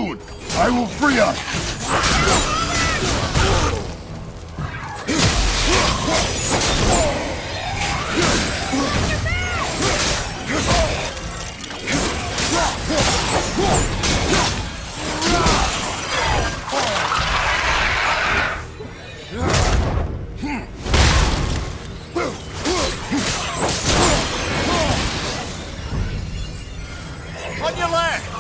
Soon, I will free us. On your left!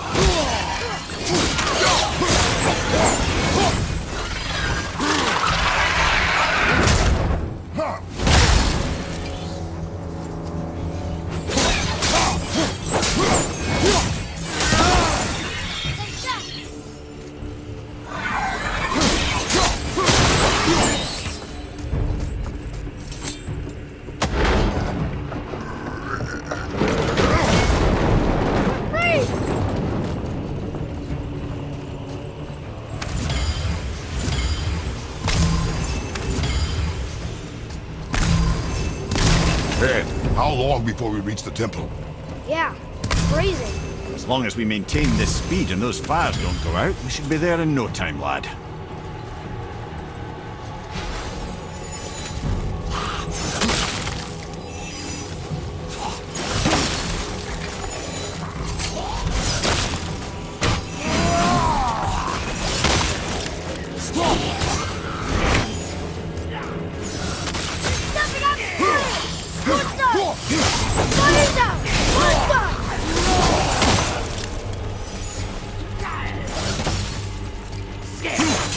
Ed, how long before we reach the temple? Yeah, crazy. As long as we maintain this speed and those fires don't go out, we should be there in no time, lad. Monster!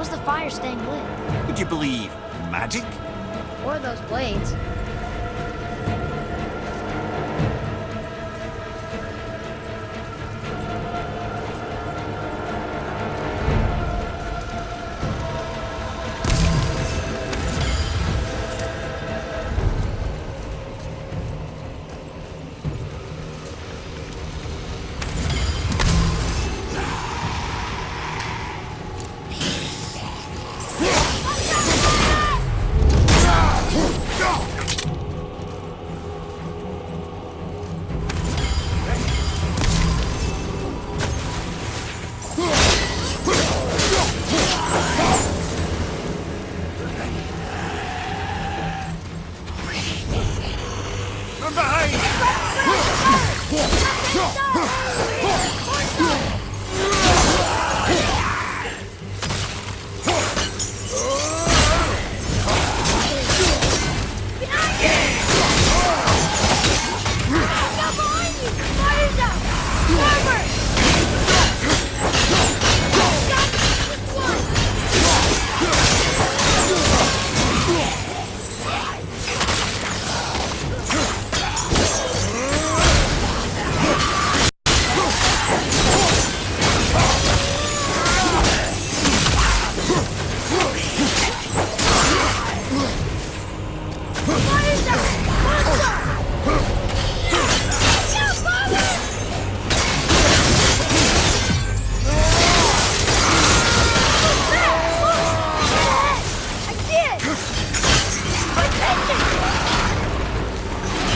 How's the fire staying lit? Would you believe magic? Or those blades? From behind!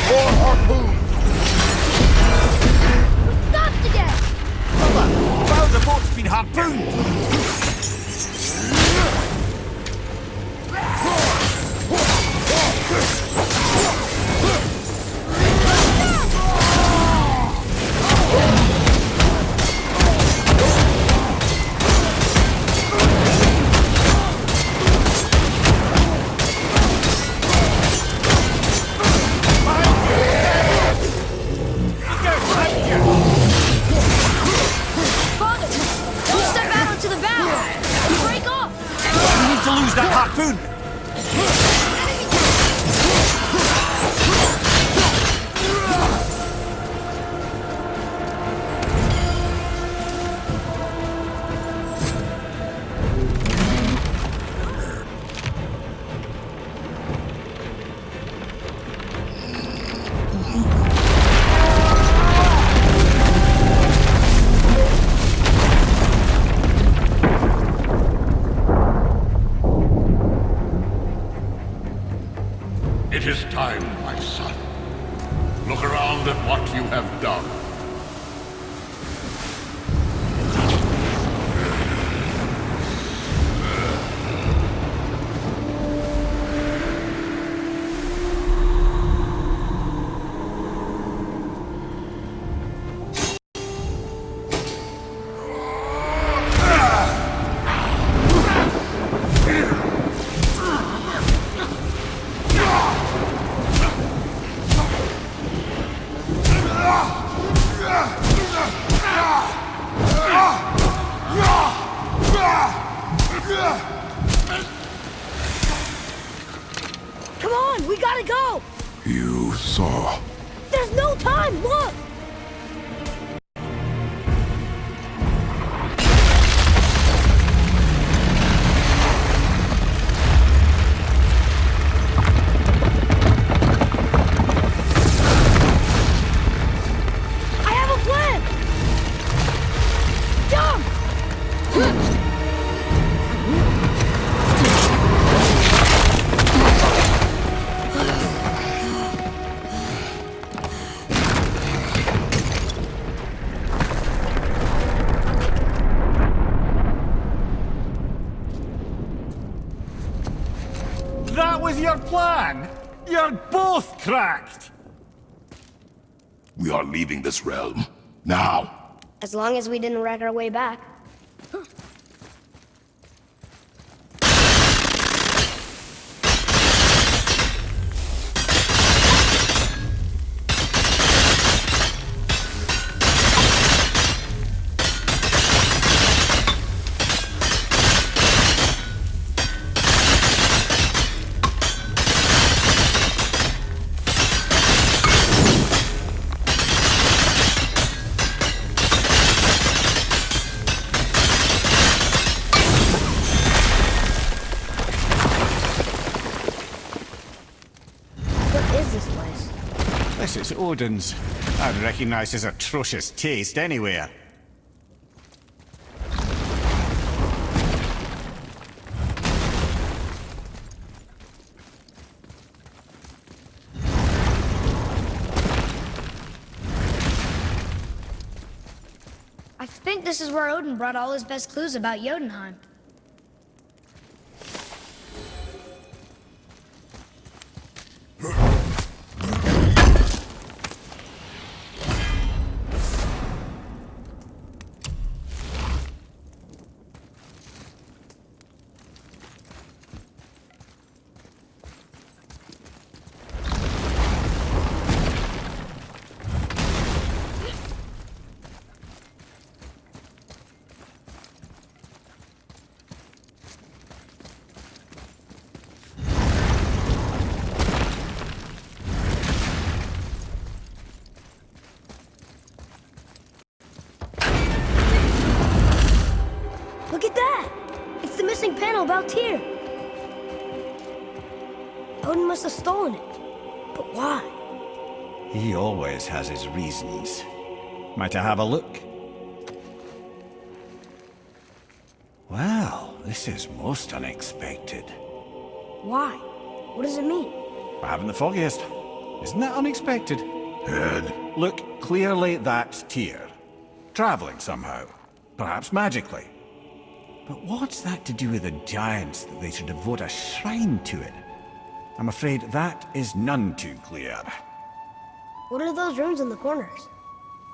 More harpoons! Stopped again! Wow, the boat's been harpooned! Father, don't step out onto the bow! Break off! We need to lose that harpoon! It is time, my son. Look around at what you have done. Come on, we gotta go! You saw. There's no time, look! I have a plan! Jump! That was your plan? You're both cracked! We are leaving this realm. Now! As long as we didn't wreck our way back. Yes, it's Odin's. I'd recognize his atrocious taste anywhere. I think this is where Odin brought all his best clues about Jotunheim. Look at that! It's the missing panel about Tyr. Odin must have stolen it. But why? He always has his reasons. Might I have a look? Well, this is most unexpected. Why? What does it mean? I haven't the foggiest. Isn't that unexpected? Head. Look, clearly that's Tyr. Traveling somehow. Perhaps magically. But what's that to do with the giants that they should devote a shrine to it? I'm afraid that is none too clear. What are those runes in the corners?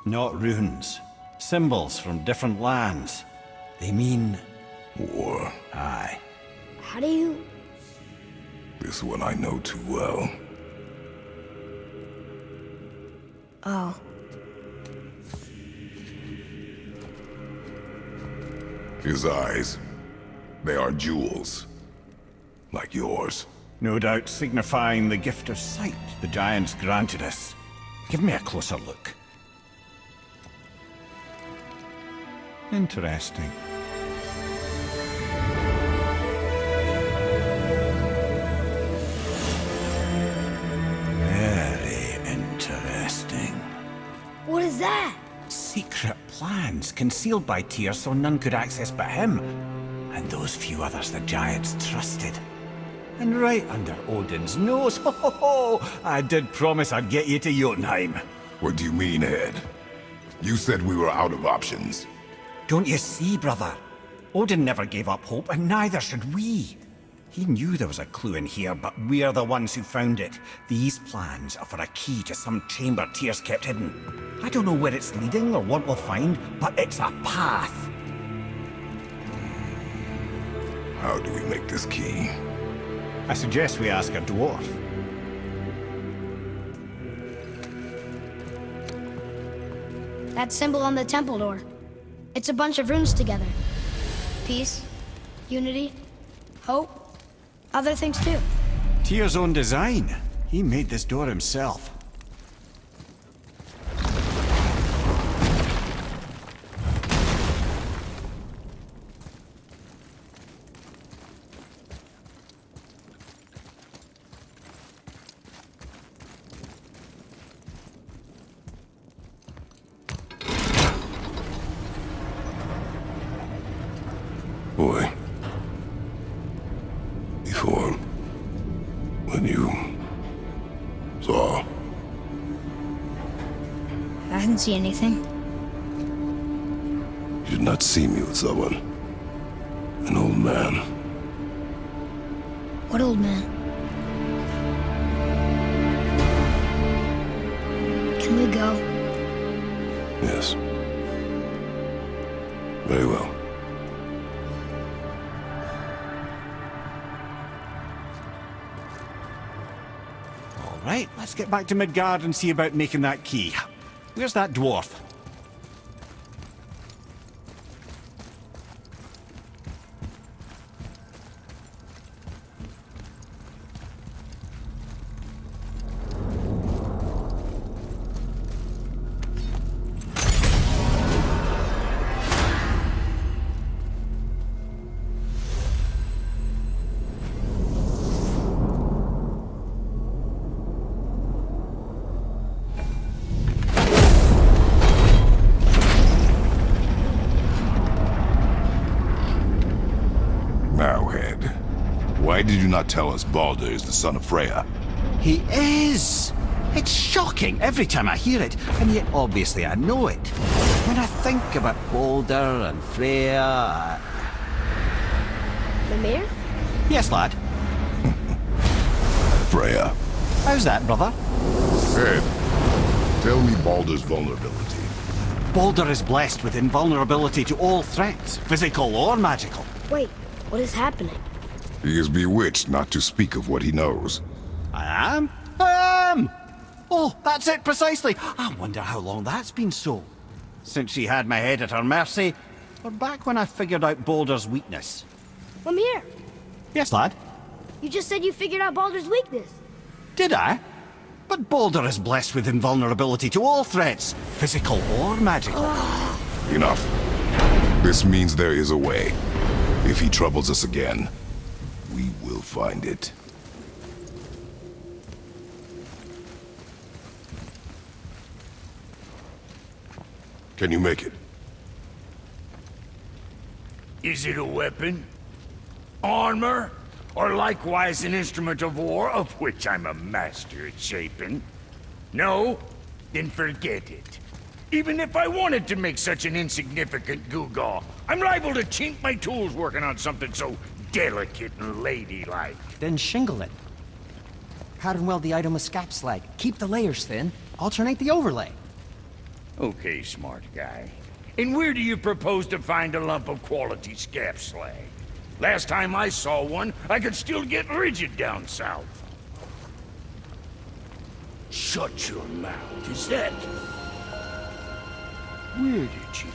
Not runes. Symbols from different lands. They mean... War. Aye. How do you... This one I know too well. Oh. His eyes. They are jewels. Like yours. No doubt signifying the gift of sight the giants granted us. Give me a closer look. Interesting. Very interesting. What is that? Secret plans concealed by Tyr so none could access but him. And those few others the giants trusted. And right under Odin's nose, ho ho ho! I did promise I'd get you to Jotunheim. What do you mean, Head? You said we were out of options. Don't you see, brother? Odin never gave up hope, and neither should we. He knew there was a clue in here, but we're the ones who found it. These plans are for a key to some chamber Tyr's kept hidden. I don't know where it's leading or what we'll find, but it's a path. How do we make this key? I suggest we ask a dwarf. That symbol on the temple door. It's a bunch of runes together. Peace, unity, hope, other things too. Tyr's own design. He made this door himself. Boy. Before... when you... saw... I didn't see anything. You did not see me with someone. An old man. What old man? Can we go? Yes. Very well. Right, let's get back to Midgard and see about making that key. Where's that dwarf? Now, Head, why did you not tell us Baldur is the son of Freya? He is! It's shocking every time I hear it, and yet obviously I know it. When I think about Baldur and Freya... Mimir? Yes, lad. Freya. How's that, brother? Head, tell me Baldur's vulnerability. Baldur is blessed with invulnerability to all threats, physical or magical. Wait, what is happening? He is bewitched not to speak of what he knows. I am? I am! Oh, that's it precisely. I wonder how long that's been so. Since she had my head at her mercy, or back when I figured out Baldur's weakness. Mimir, Yes, lad? you just said you figured out Baldur's weakness. Did I? But Baldur is blessed with invulnerability to all threats, physical or magical. Enough. This means there is a way. If he troubles us again, we will find it. Can you make it? Is it a weapon? Armor? Or likewise an instrument of war, of which I'm a master at shaping? No? Then forget it. Even if I wanted to make such an insignificant gewgaw, I'm liable to chink my tools working on something so delicate and ladylike. Then shingle it. Pattern weld the item with scap slag. Keep the layers thin. Alternate the overlay. Okay, smart guy. And where do you propose to find a lump of quality scap slag? Last time I saw one, I could still get rigid down south. Shut your mouth, is that... Where did you...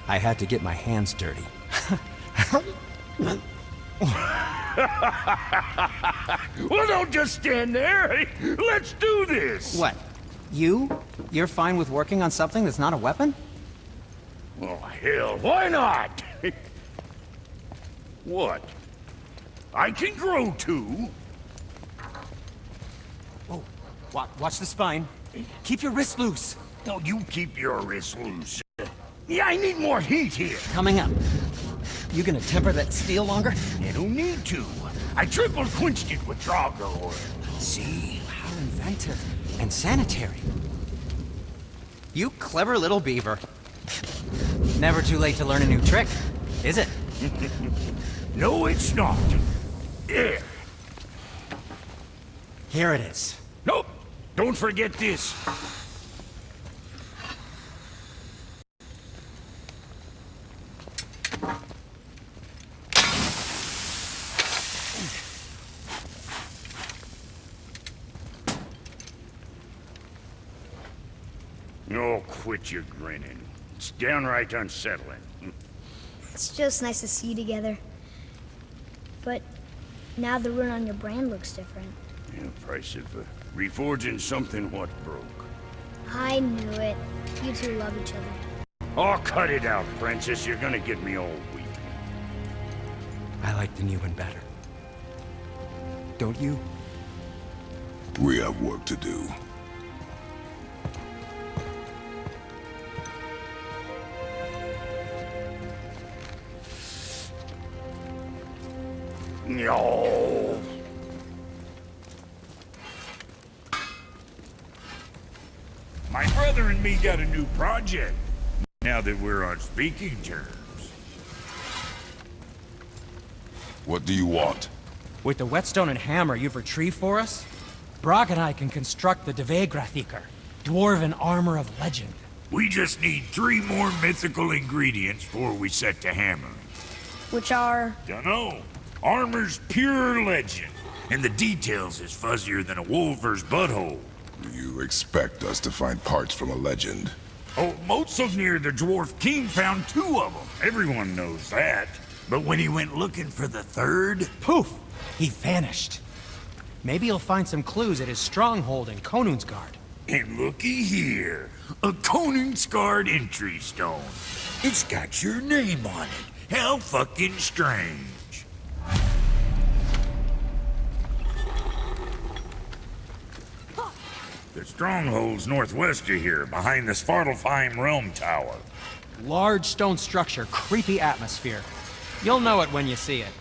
I had to get my hands dirty. Well, don't just stand there. Let's do this. What? You're fine with working on something that's not a weapon? Oh, hell, why not? What? I can grow too. Oh, watch the spine. Keep your wrist loose. No, you keep your wrist loose. Yeah, I need more heat here. Coming up. You gonna temper that steel longer? You don't need to. I triple quenched it with Drago oil. See? How inventive. And sanitary. You clever little beaver. Never too late to learn a new trick, is it? No, it's not. There. Here it is. Nope. Don't forget this. Oh, quit your grinning. It's downright unsettling. It's just nice to see you together. But now the rune on your brand looks different. Yeah, price of reforging something what broke. I knew it. You two love each other. Oh, cut it out, Princess. You're gonna get me all weak. I like the new one better. Don't you? We have work to do. No. My brother and me got a new project. Now that we're on speaking terms. What do you want? With the whetstone and hammer you've retrieved for us, Brock and I can construct the Dvegrathikr, dwarven armor of legend. We just need 3 more mythical ingredients before we set to hammering. Which are... Dunno. Armor's pure legend, and the details is fuzzier than a wolver's butthole. You expect us to find parts from a legend? Oh, Motsugnir the Dwarf King found 2 of them. Everyone knows that. But when he went looking for the 3rd... Poof! He vanished. Maybe he'll find some clues at his stronghold in Konunsgard. And looky here, a Koningsgard entry stone. It's got your name on it. How fucking strange. The stronghold's northwest of here, behind the Svartalfheim Realm Tower. Large stone structure, creepy atmosphere. You'll know it when you see it.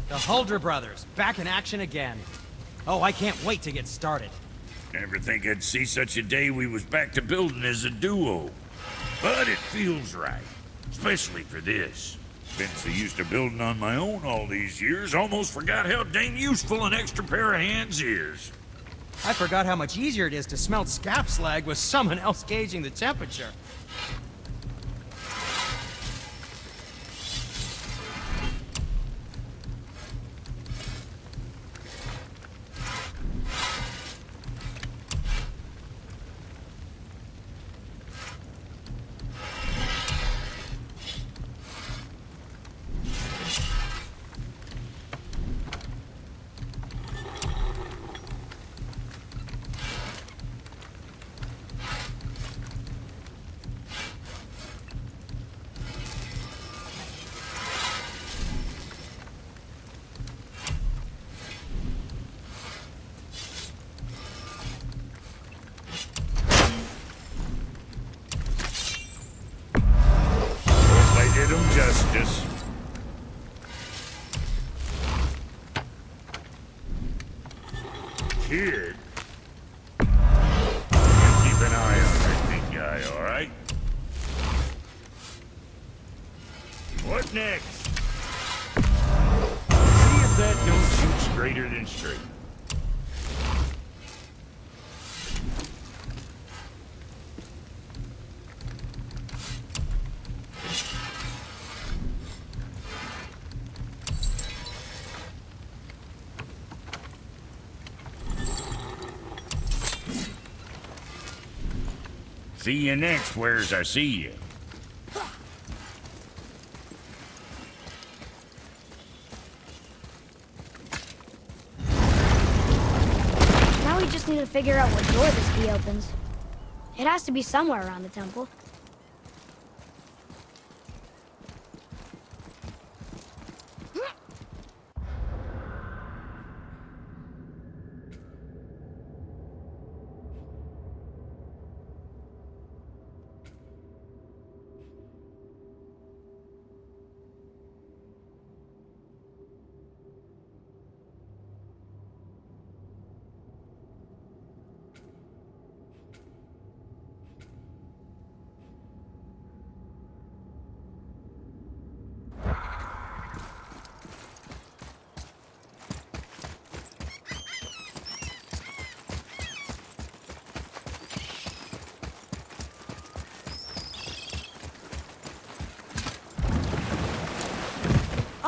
The Huldra brothers, back in action again. Oh, I can't wait to get started. Never think I'd see such a day we was back to building as a duo. But it feels right, especially for this. Been so used to building on my own all these years, almost forgot how dang useful an extra pair of hands is. I forgot how much easier it is to smelt scap slag with someone else gauging the temperature. Did him justice. Kid. Keep an eye on that big guy, all right? What next? See if that don't shoot straighter than straight. See you next, where's I see you. Now we just need to figure out what door this key opens. It has to be somewhere around the temple.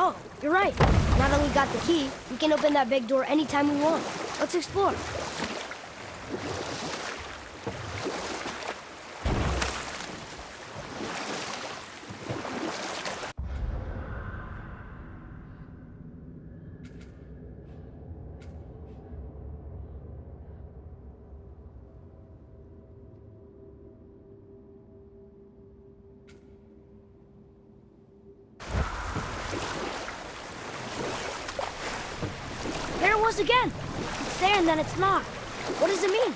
Oh, you're right. Now that we got the key, we can open that big door anytime we want. Let's explore. There it was again. It's there and then it's not. What does it mean?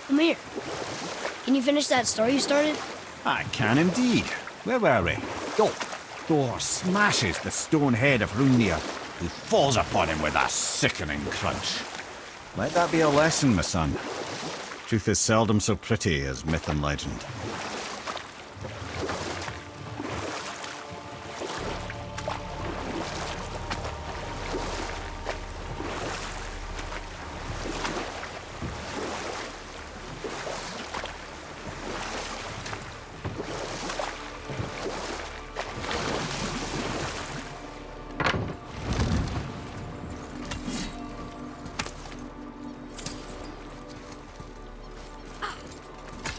Amir, can you finish that story you started? I can indeed. Where were we? Oh, Thor smashes the stone head of Hrungnir, who falls upon him with a sickening crunch. Let that be a lesson, my son. Truth is seldom so pretty as myth and legend.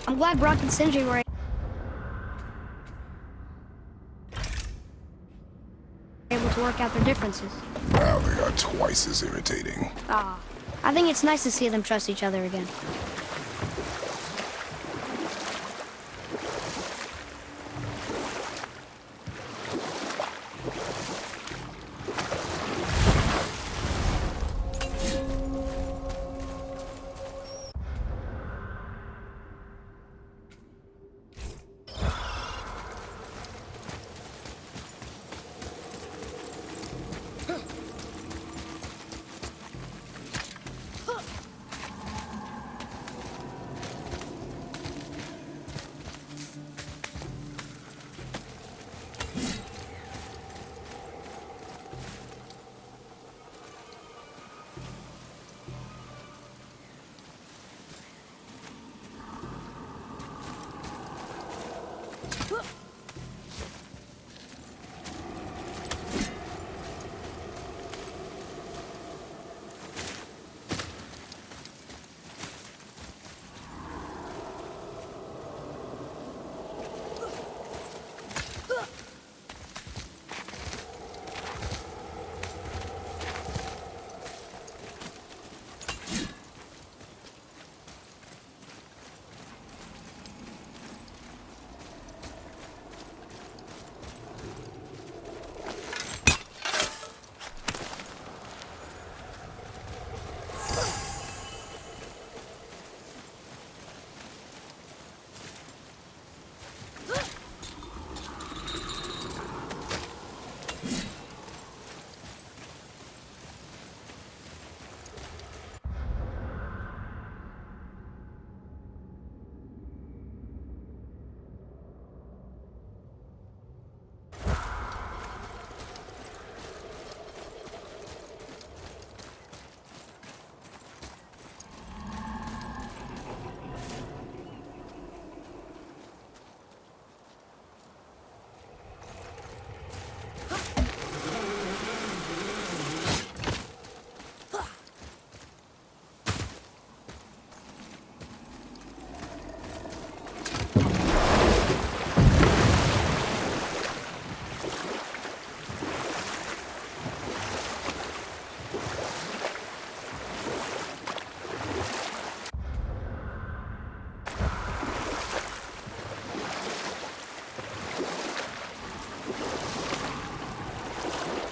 I'm glad Brock and Sindri were able to work out their differences. Now they are twice as irritating. Ah, I think it's nice to see them trust each other again.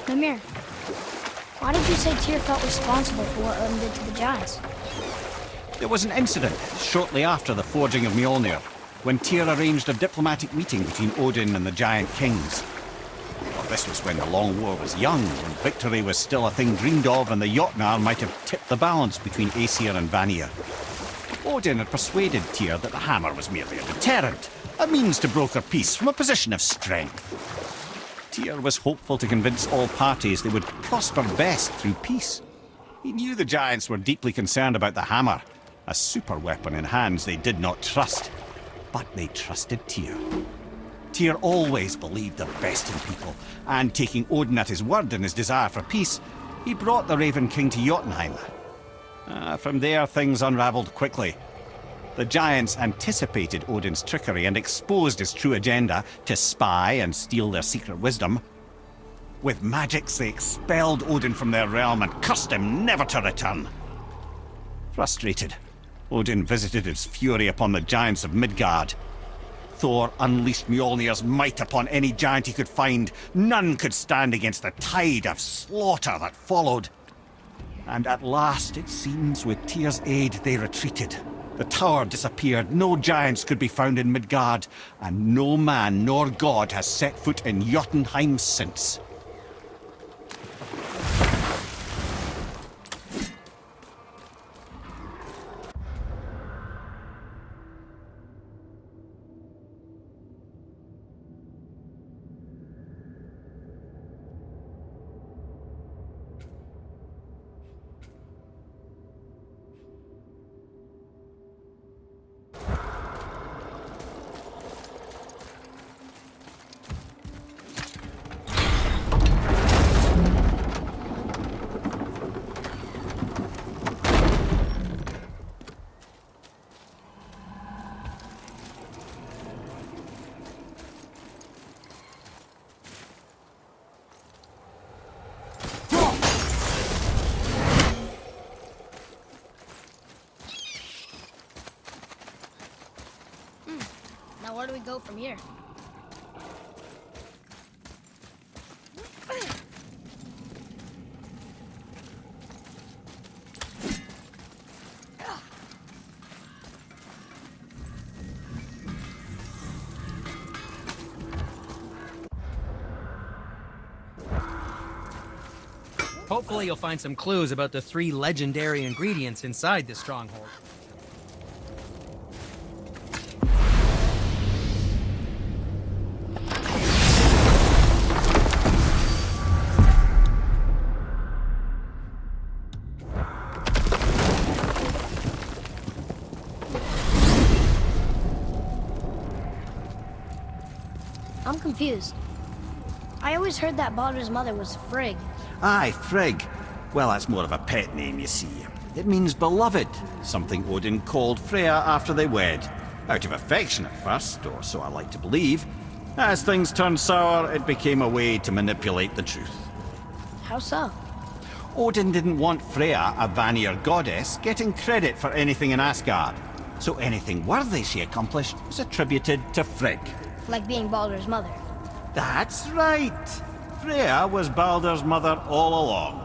Mimir, why did you say Tyr felt responsible for what Odin did to the giants? There was an incident shortly after the forging of Mjolnir, when Tyr arranged a diplomatic meeting between Odin and the giant kings. Well, this was when the Long War was young, when victory was still a thing dreamed of, and the Jotnar might have tipped the balance between Aesir and Vanir. Odin had persuaded Tyr that the hammer was merely a deterrent, a means to broker peace from a position of strength. Tyr was hopeful to convince all parties they would prosper best through peace. He knew the giants were deeply concerned about the hammer, a super weapon in hands they did not trust. But they trusted Tyr. Tyr always believed the best in people, and taking Odin at his word in his desire for peace, he brought the Raven King to Jotunheim. From there, things unraveled quickly. The giants anticipated Odin's trickery and exposed his true agenda to spy and steal their secret wisdom. With magics, they expelled Odin from their realm and cursed him never to return. Frustrated, Odin visited his fury upon the giants of Midgard. Thor unleashed Mjolnir's might upon any giant he could find. None could stand against the tide of slaughter that followed. And at last, it seems, with Tyr's aid, they retreated. The tower disappeared, no giants could be found in Midgard, and no man nor god has set foot in Jotunheim since. Now where do we go from here? Hopefully you'll find some clues about the 3 legendary ingredients inside this stronghold. I'm confused. I always heard that Baldur's mother was Frigg. Aye, Frigg. Well, that's more of a pet name, you see. It means beloved, something Odin called Freya after they wed. Out of affection at first, or so I like to believe. As things turned sour, it became a way to manipulate the truth. How so? Odin didn't want Freya, a Vanir goddess, getting credit for anything in Asgard. So anything worthy she accomplished was attributed to Frigg. Like being Baldur's mother. That's right! Freya was Baldur's mother all along.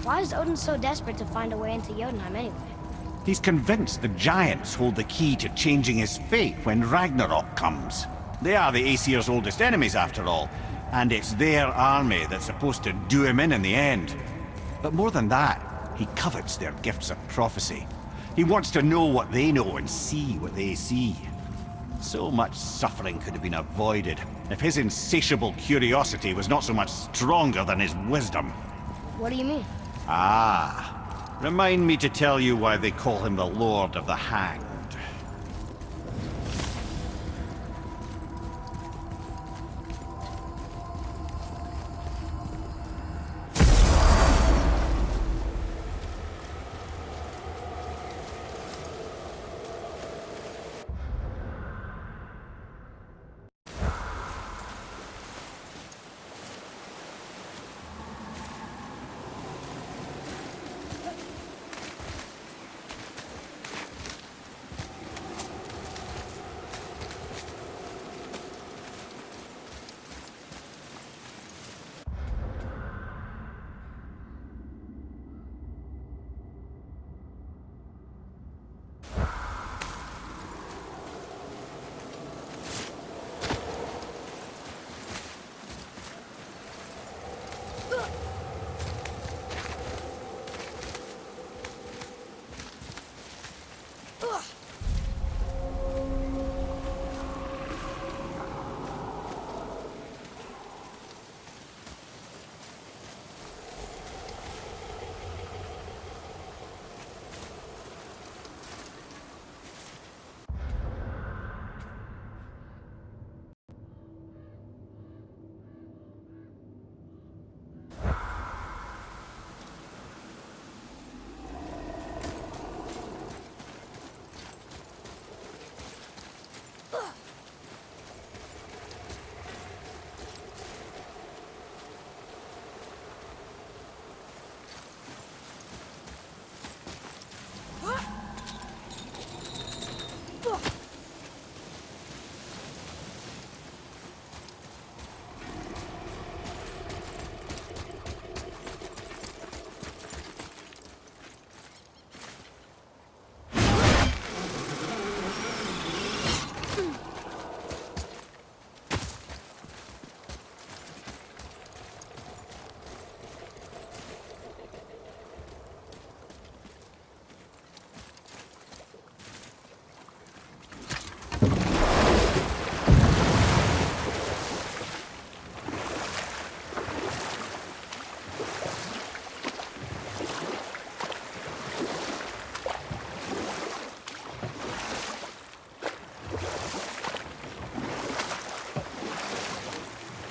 Why is Odin so desperate to find a way into Jotunheim anyway? He's convinced the giants hold the key to changing his fate when Ragnarok comes. They are the Aesir's oldest enemies, after all, and it's their army that's supposed to do him in the end. But more than that, he covets their gifts of prophecy. He wants to know what they know and see what they see. So much suffering could have been avoided if his insatiable curiosity was not so much stronger than his wisdom. What do you mean? Ah, remind me to tell you why they call him the Lord of the Hanged.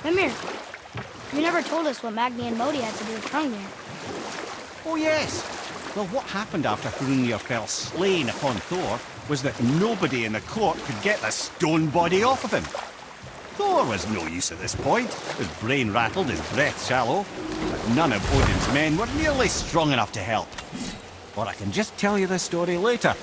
Mimir, you never told us what Magni and Modi had to do with Hrungnir. Oh yes! Well, what happened after Hrungnir fell slain upon Thor was that nobody in the court could get the stone body off of him. Thor was no use at this point. His brain rattled, his breath shallow, but none of Odin's men were nearly strong enough to help. Or I can just tell you the story later.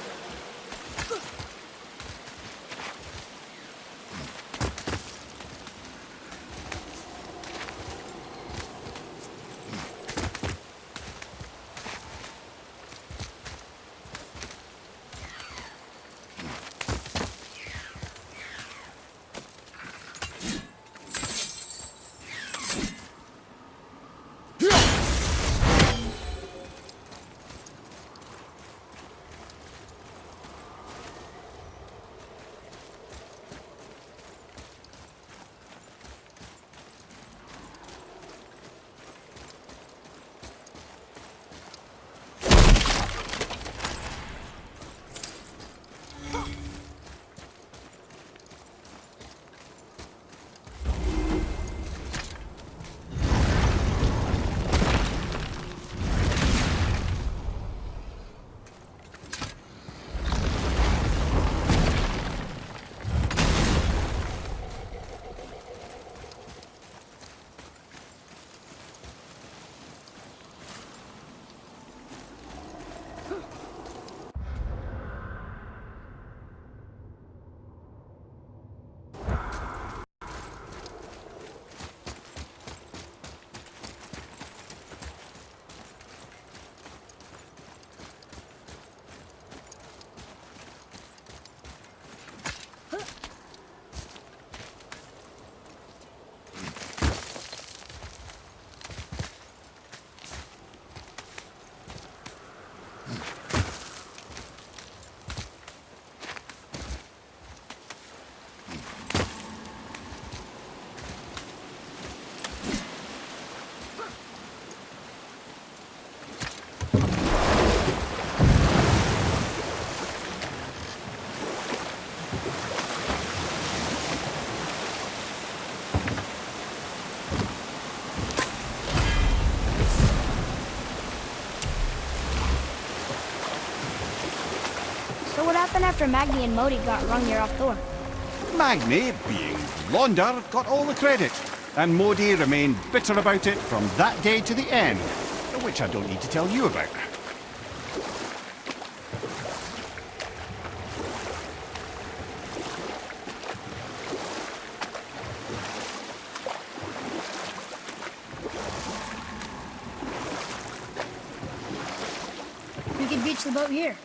what happened after Magni and Modi got Hrungnir off Thor? Magni, being Londar, got all the credit, and Modi remained bitter about it from that day to the end, which I don't need to tell you about. We could beach the boat here.